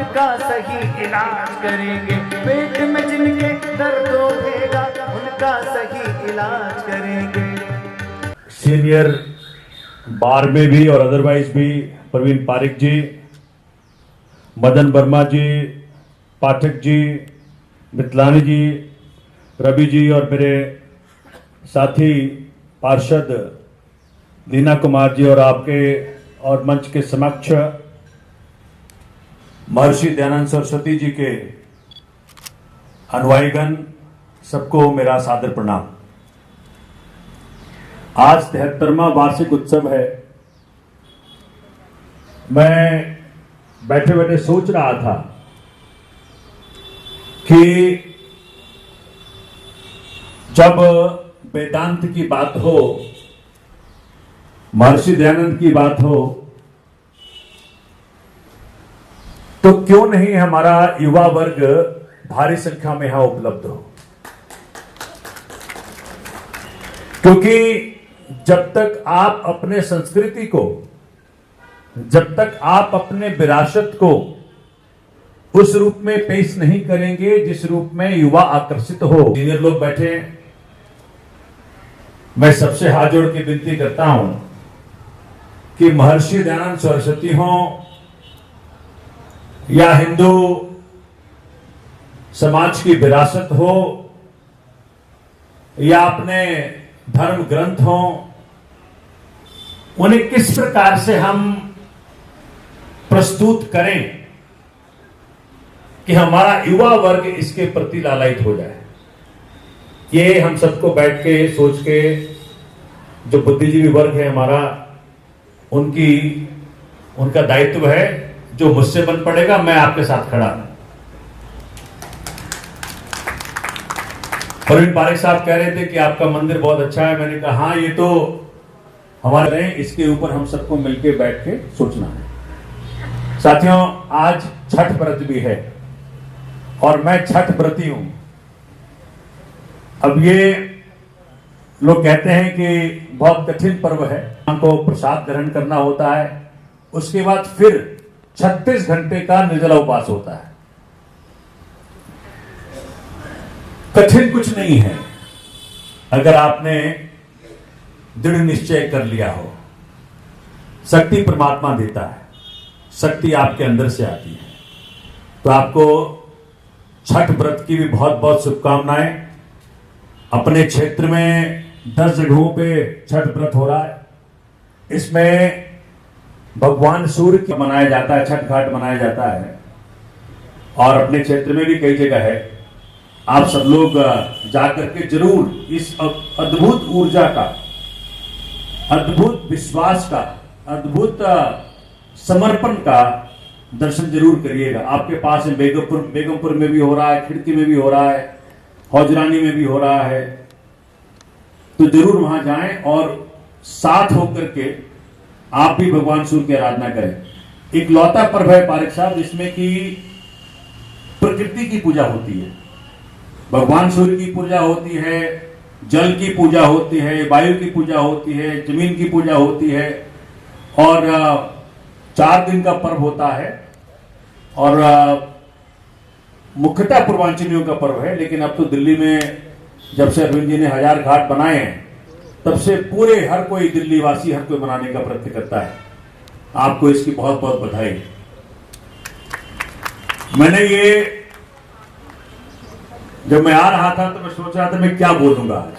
उनका सही इलाज करेंगे। पेट में जिनके दर्द उठेगा उनका सही इलाज करेंगे। सीनियर बार में भी और अदरवाइज भी प्रवीण पारिक जी, मदन वर्मा जी, पाठक जी, मितलानी जी, रवि जी और मेरे साथी पार्षद लीना कुमार जी और आपके और मंच के समक्ष महर्षि दयानंद सरस्वती जी के अनुयायीगण, सबको मेरा सादर प्रणाम। आज 73वां वार्षिक उत्सव है। मैं बैठे बैठे सोच रहा था कि जब वेदांत की बात हो, महर्षि दयानंद की बात हो, तो क्यों नहीं हमारा युवा वर्ग भारी संख्या में यहां उपलब्ध हो। क्योंकि जब तक आप अपने संस्कृति को, जब तक आप अपने विरासत को उस रूप में पेश नहीं करेंगे जिस रूप में युवा आकर्षित हो। सीनियर लोग बैठे हैं, मैं सबसे हाथ जोड़ के विनती करता हूं कि महर्षि दयानंद सरस्वती हो या हिंदू समाज की विरासत हो या अपने धर्म ग्रंथ हो, उन्हें किस प्रकार से हम प्रस्तुत करें कि हमारा युवा वर्ग इसके प्रति लालायित हो जाए। ये हम सबको बैठ के सोच के, जो बुद्धिजीवी वर्ग है हमारा, उनका दायित्व है। जो मुझसे बन पड़ेगा, मैं आपके साथ खड़ा हूं। प्रवीण पारिक साहब कह रहे थे कि आपका मंदिर बहुत अच्छा है। मैंने कहा हाँ, ये तो हमारे हैं, इसके ऊपर हम सबको मिलकर बैठ के सोचना है। साथियों, आज छठ व्रत भी है और मैं छठ व्रती हूं। अब ये लोग कहते हैं कि बहुत कठिन पर्व है, हमको प्रसाद ग्रहण करना होता है, उसके बाद फिर 36 घंटे का निर्जला उपवास होता है। कठिन कुछ नहीं है अगर आपने दृढ़ निश्चय कर लिया हो। शक्ति परमात्मा देता है, शक्ति आपके अंदर से आती है। तो आपको छठ व्रत की भी बहुत बहुत शुभकामनाएं। अपने क्षेत्र में 10 जगहों पे छठ व्रत हो रहा है। इसमें भगवान सूर्य की मनाया जाता है, छठ घाट मनाया जाता है। और अपने क्षेत्र में भी कई जगह है। आप सब लोग जाकर के जरूर इस अद्भुत ऊर्जा का, अद्भुत विश्वास का, अद्भुत समर्पण का दर्शन जरूर करिएगा। आपके पास में बेगमपुर में भी हो रहा है, खिड़की में भी हो रहा है, हौजरानी में भी हो रहा है। तो जरूर वहां जाएं और साथ होकर के आप भी भगवान सूर्य की आराधना करें। एक लौता पर्व है पारिक साहब, जिसमें कि प्रकृति की पूजा होती है, भगवान सूर्य की पूजा होती है, जल की पूजा होती है, वायु की पूजा होती है, जमीन की पूजा होती है। और 4 दिन का पर्व होता है और मुख्यतः पूर्वांचलियों का पर्व है। लेकिन अब तो दिल्ली में जब से अरविंद जी ने 1000 घाट बनाए हैं, तब से पूरे हर कोई दिल्ली वासी, हर कोई मनाने का प्रयत्न करता है। आपको इसकी बहुत बहुत बधाई। मैंने ये, जब मैं आ रहा था तो मैं सोच रहा था मैं क्या बोलूंगा आज।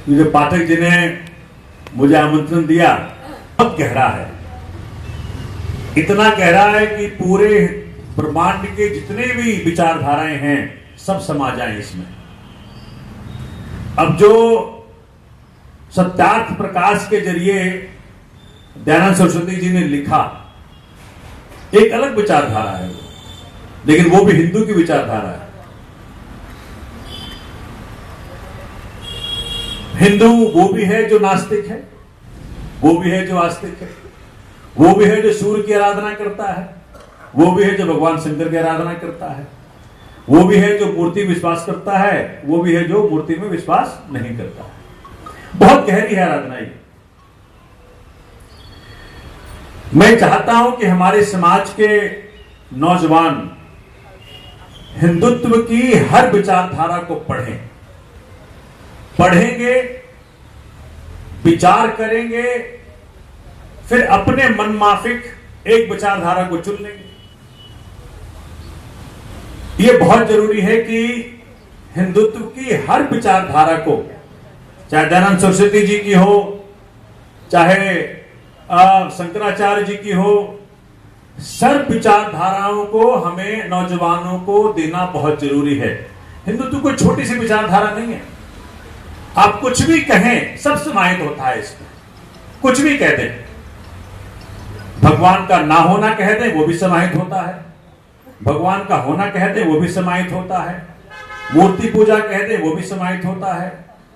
जो पाठक जी ने मुझे आमंत्रण दिया, बहुत गहरा है, इतना गहरा है कि पूरे ब्रह्मांड के जितने भी विचारधाराएं हैं सब समा जाएं इसमें। अब जो सत्यार्थ प्रकाश के जरिए दयानंद सरस्वती जी ने लिखा, एक अलग विचारधारा है वो, लेकिन वो भी हिंदू की विचारधारा है। हिंदू वो भी है जो नास्तिक है, वो भी है जो आस्तिक है, वो भी है जो सूर्य की आराधना करता है, वो भी है जो भगवान शंकर की आराधना करता है, वो भी है जो मूर्ति विश्वास करता है, वो भी है जो मूर्ति में विश्वास नहीं करता है। बहुत गहरी है आराधना ये। मैं चाहता हूं कि हमारे समाज के नौजवान हिंदुत्व की हर विचारधारा को पढ़ेंगे, विचार करेंगे, फिर अपने मनमाफिक एक विचारधारा को चुन लेंगे। यह बहुत जरूरी है कि हिंदुत्व की हर विचारधारा को, चाहे दयानंद सरस्वती जी की हो, चाहे शंकराचार्य जी की हो, सर्व विचारधाराओं को हमें नौजवानों को देना बहुत जरूरी है। हिंदुत्व कोई छोटी सी विचारधारा नहीं है। आप कुछ भी कहें सब समाहित होता है इसमें। कुछ भी कह दें, भगवान का ना होना कह दें वो भी समाहित होता है, भगवान का होना कह दें वो भी समाहित होता है, मूर्ति पूजा कह दें वो भी समाहित होता है,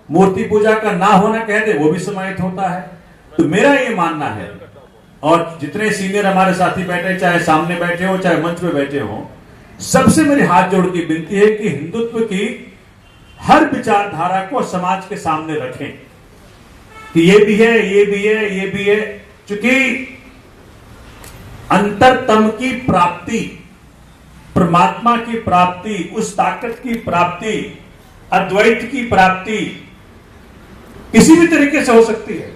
मूर्ति पूजा का ना होना कह दें वो भी समाहित होता है। तो मेरा ये मानना है, और जितने सीनियर हमारे साथी बैठे, चाहे सामने बैठे हो चाहे मंच पे बैठे हो, सबसे मेरी हाथ जोड़ की विनती है कि हिंदुत्व की हर विचारधारा को समाज के सामने रखें कि ये भी है, ये भी है, ये भी है। क्योंकि अंतरतम की प्राप्ति, परमात्मा की प्राप्ति, उस ताकत की प्राप्ति, अद्वैत की प्राप्ति किसी भी तरीके से हो सकती है।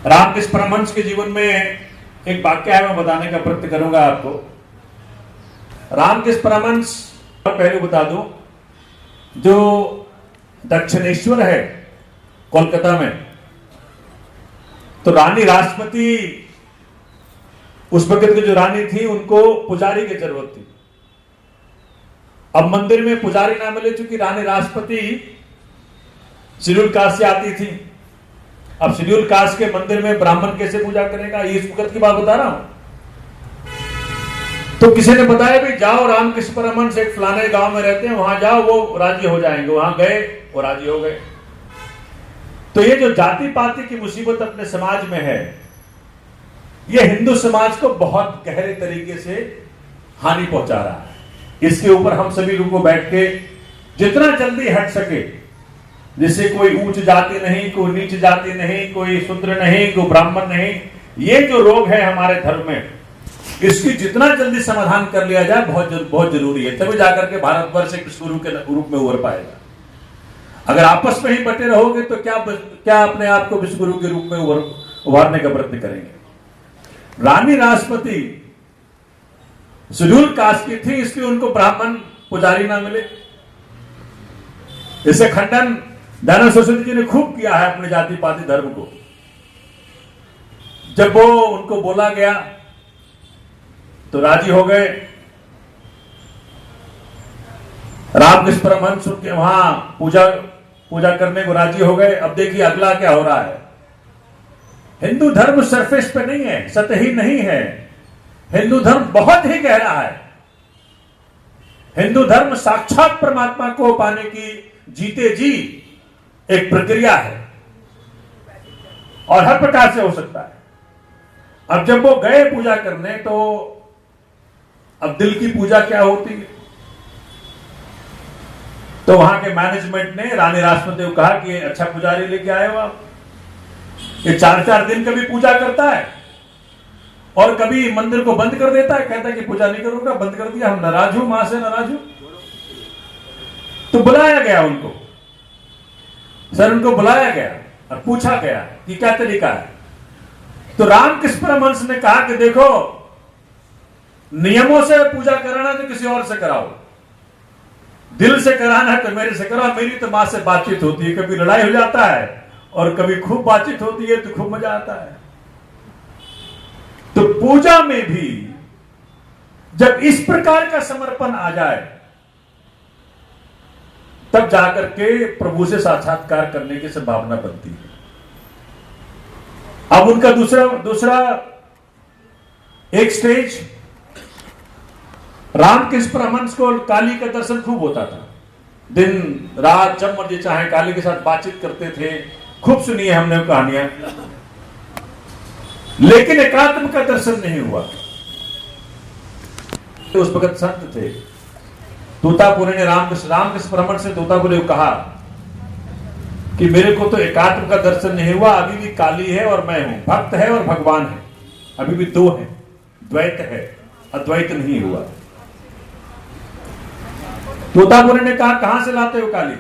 रामकृष्ण परमहंस के जीवन में एक वाक्य है, मैं बताने का प्रयत्न करूंगा आपको। रामकृष्ण परमहंस, पहले बता दूं, जो दक्षिणेश्वर है कोलकाता में, तो रानी राष्ट्रपति, उस वक्त की जो रानी थी, उनको पुजारी की जरूरत थी। अब मंदिर में पुजारी ना मिले, चूंकि रानी राष्ट्रपति शेड्यूल कास्ट से आती थी। अब शेड्यूल कास्ट के मंदिर में ब्राह्मण कैसे पूजा करेगा, ये इस वक्त की बात बता रहा हूं। तो किसी ने बताया भी जाओ, रामकृष्ण परमहंस एक फलाने गांव में रहते हैं, वहां जाओ, वो राजी हो जाएंगे। वहां गए, वो राजी हो गए। तो ये जो जाति पाति की मुसीबत अपने समाज में है, ये हिंदू समाज को बहुत गहरे तरीके से हानि पहुंचा रहा है। इसके ऊपर हम सभी लोगों को बैठ के जितना जल्दी हट सके, जिससे कोई उच्च जाति नहीं, कोई नीच जाति नहीं, कोई शूद्र नहीं, कोई ब्राह्मण नहीं, ये जो रोग है हमारे धर्म में, इसकी जितना जल्दी समाधान कर लिया जाए बहुत जरूरी है। तभी जाकर के भारतवर्ष एक विश्व गुरु के रूप में उभर पाएगा। अगर आपस में ही बटे रहोगे तो क्या अपने आप को विश्व गुरु के रूप में उभारने का प्रयत्न करेंगे। रानी राष्ट्रपति शेड्यूल कास्ट की थी, इसलिए उनको ब्राह्मण पुजारी ना मिले। इसे खंडन दयानंद सरस्वती जी ने खूब किया है अपने जाति पाति धर्म को। जब वो उनको बोला गया तो राजी हो गए। रामकृष्ण परमहंस के वहां पूजा करने को राजी हो गए। अब देखिए अगला क्या हो रहा है। हिंदू धर्म सरफेस पे नहीं है, सतही नहीं है। हिंदू धर्म बहुत ही गहरा है। हिंदू धर्म साक्षात परमात्मा को पाने की जीते जी एक प्रक्रिया है, और हर प्रकार से हो सकता है। अब जब वो गए पूजा करने, तो अब दिल की पूजा क्या होती है, तो वहां के मैनेजमेंट ने रानी राष्ट्रपति को कहा कि अच्छा पुजारी लेके आए हो आप, ये 4-4 दिन कभी पूजा करता है और कभी मंदिर को बंद कर देता है, कहता है कि पूजा नहीं करूंगा, बंद कर दिया, हम नाराज हूं, मां से नाराज हूं। तो बुलाया गया उनको, सर उनको बुलाया गया और पूछा गया कि क्या तरीका है। तो रामकृष्ण परमहंस ने कहा कि देखो, नियमों से पूजा कराना तो किसी और से कराओ, दिल से कराना है तो मेरे से कराओ। मेरी तो मां से बातचीत होती है, कभी लड़ाई हो जाता है और कभी खूब बातचीत होती है, तो खूब मजा आता है। तो पूजा में भी जब इस प्रकार का समर्पण आ जाए, तब जाकर के प्रभु से साक्षात्कार करने की संभावना बनती है। अब उनका दूसरा एक स्टेज, रामकृष्ण परमहंस को काली का दर्शन खूब होता था। दिन रात जब मर्जी चाहे काली के साथ बातचीत करते थे, खूब सुनी है हमने कहानियां, लेकिन एकात्म का दर्शन नहीं हुआ। तो उस वक्त संत थे तोतापुरी ने रामकृष्ण परमहंस ने तोतापुरी को कहा कि मेरे को तो एकात्म का दर्शन नहीं हुआ, अभी भी काली है और मैं हूं, भक्त है और भगवान है, अभी भी दो है, द्वैत है। अद्वैत नहीं हुआ। तोतापुरी ने कहा, कहां से लाते हो काली?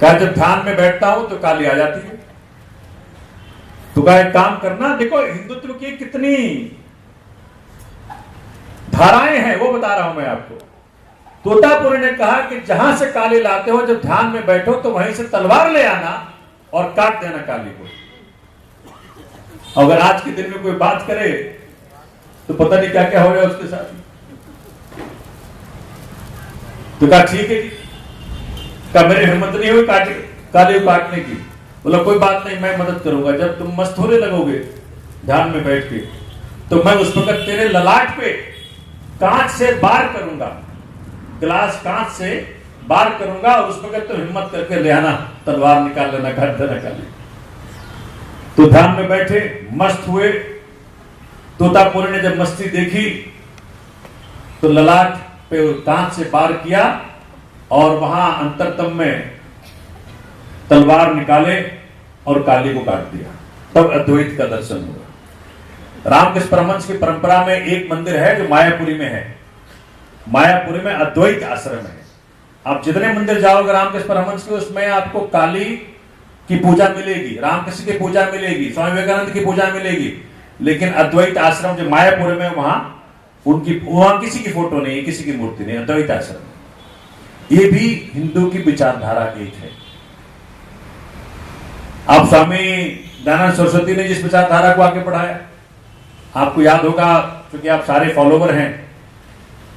कहा, जब ध्यान में बैठता हूं तो काली आ जाती है। तो कहा, एक काम करना, देखो हिंदुत्व की कितनी धाराएं हैं वो बता रहा हूं मैं आपको। तोतापुरी ने कहा कि जहां से काली लाते हो, जब ध्यान में बैठो तो वहीं से तलवार ले आना और काट देना काली को। अगर आज के दिन में कोई बात करे तो पता नहीं क्या क्या हो जाए उसके साथ। तो कहा, ठीक है जी। कहा, मेरी हिम्मत नहीं हुई काली को काटने की। बोला, कोई बात नहीं, मैं मदद करूंगा। जब तुम मस्त होने लगोगे ध्यान में बैठ के, तो मैं उस वक्त तेरे ललाट पे कांच से बार करूंगा, ग्लास कांच से बार करूंगा, और उस वक्त तो हिम्मत करके ले आना, तलवार निकाल लेना, काट देना काली। तो ध्यान में बैठे, मस्त हुए। तोतापुरी ने जब मस्ती देखी तो ललाट पे कांच से बार किया और वहां अंतरतम में तलवार निकाले और काली को काट दिया। तब अद्वैत का दर्शन हुआ। रामकृष्ण परमहंस की परंपरा में एक मंदिर है जो मायापुरी में है। मायापुरी में अद्वैत आश्रम है। आप जितने मंदिर जाओगे रामकृष्ण परमहंस के, उसमें आपको काली की पूजा मिलेगी, रामकृष्ण की पूजा मिलेगी, स्वामी विवेकानंद की पूजा मिलेगी। लेकिन अद्वैत आश्रम जो मायापुर में, वहां किसी की फोटो नहीं है, किसी की मूर्ति नहीं, अद्वैत आश्रम। ये भी हिंदू की विचारधारा एक है। आप स्वामी दयानंद सरस्वती ने जिस विचारधारा को आगे बढ़ाया, आपको याद होगा क्योंकि आप सारे फॉलोवर हैं,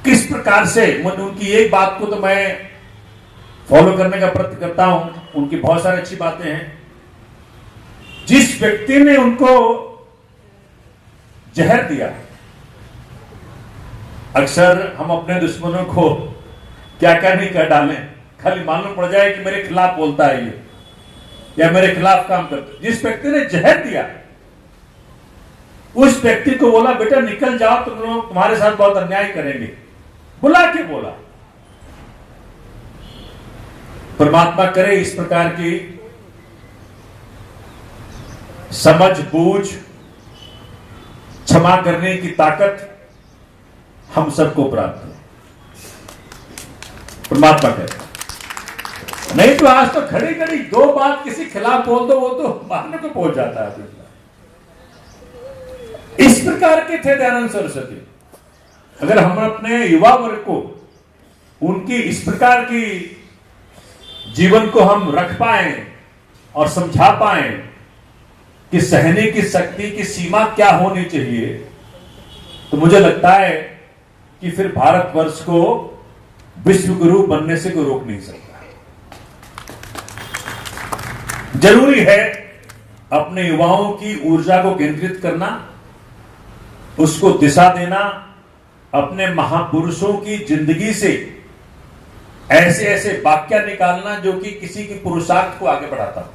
किस प्रकार से उनकी एक बात को तो मैं फॉलो करने का प्रयत्न करता हूं। उनकी बहुत सारी अच्छी बातें हैं। जिस व्यक्ति ने उनको जहर दिया, अक्सर हम अपने दुश्मनों को क्या क्या नहीं कर डालें, खाली मालूम पड़ जाए कि मेरे खिलाफ बोलता है ये या मेरे खिलाफ काम करता है। जिस व्यक्ति ने जहर दिया, उस व्यक्ति को बोला, बेटा निकल जाओ, तुम लोग तुम्हारे साथ बहुत अन्याय करेंगे, बुला के बोला। परमात्मा करे इस प्रकार की समझ बूझ, क्षमा करने की ताकत हम सबको प्राप्त हो। परमात्मा करे। नहीं तो आज तो खड़ी खड़ी दो बात किसी खिलाफ बोल दो, वो तो मारने को पहुंच जाता है। इस प्रकार के थे दयानंद सरस्वती। अगर हम अपने युवा वर्ग को उनकी इस प्रकार की जीवन को हम रख पाए और समझा पाए कि सहने की शक्ति की सीमा क्या होनी चाहिए, तो मुझे लगता है कि फिर भारतवर्ष को विश्व गुरु बनने से कोई रोक नहीं सकता। जरूरी है अपने युवाओं की ऊर्जा को केंद्रित करना, उसको दिशा देना, अपने महापुरुषों की जिंदगी से ऐसे ऐसे वाक्य निकालना जो कि किसी की पुरुषार्थ को आगे बढ़ाता हो।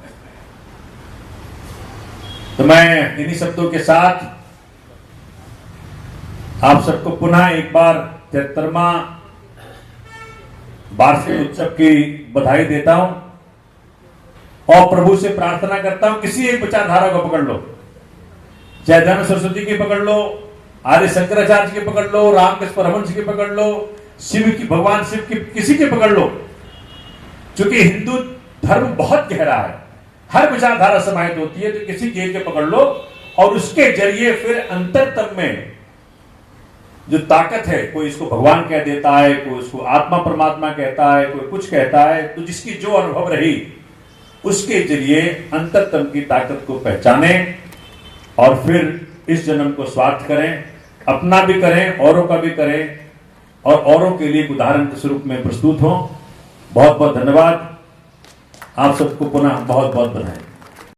तो मैं इन्हीं शब्दों के साथ आप सबको पुनः एक बार 73वां वार्षिक उत्सव की बधाई देता हूं और प्रभु से प्रार्थना करता हूं, किसी एक विचारधारा को पकड़ लो, चाहे दयानंद सरस्वती की पकड़ लो, आर्य शंकराचार्य की पकड़ लो, रामकृष्ण परमहंस की पकड़ लो, शिव की, भगवान शिव की, किसी की पकड़ लो। क्योंकि हिंदू धर्म बहुत गहरा है, हर विचारधारा समाहित होती है, तो किसी की एक पकड़ लो और उसके जरिए फिर अंतरतम में जो ताकत है, कोई इसको भगवान कह देता है, कोई उसको आत्मा परमात्मा कहता है, कोई कुछ कहता है, तो जिसकी जो अनुभव रही उसके जरिए अंतरतम की ताकत को पहचाने और फिर इस जन्म को स्वार्थ करें, अपना भी करें, औरों का भी करें और औरों के लिए उदाहरण के स्वरूप में प्रस्तुत हों। बहुत बहुत धन्यवाद। आप सबको पुनः बहुत बहुत बधाई।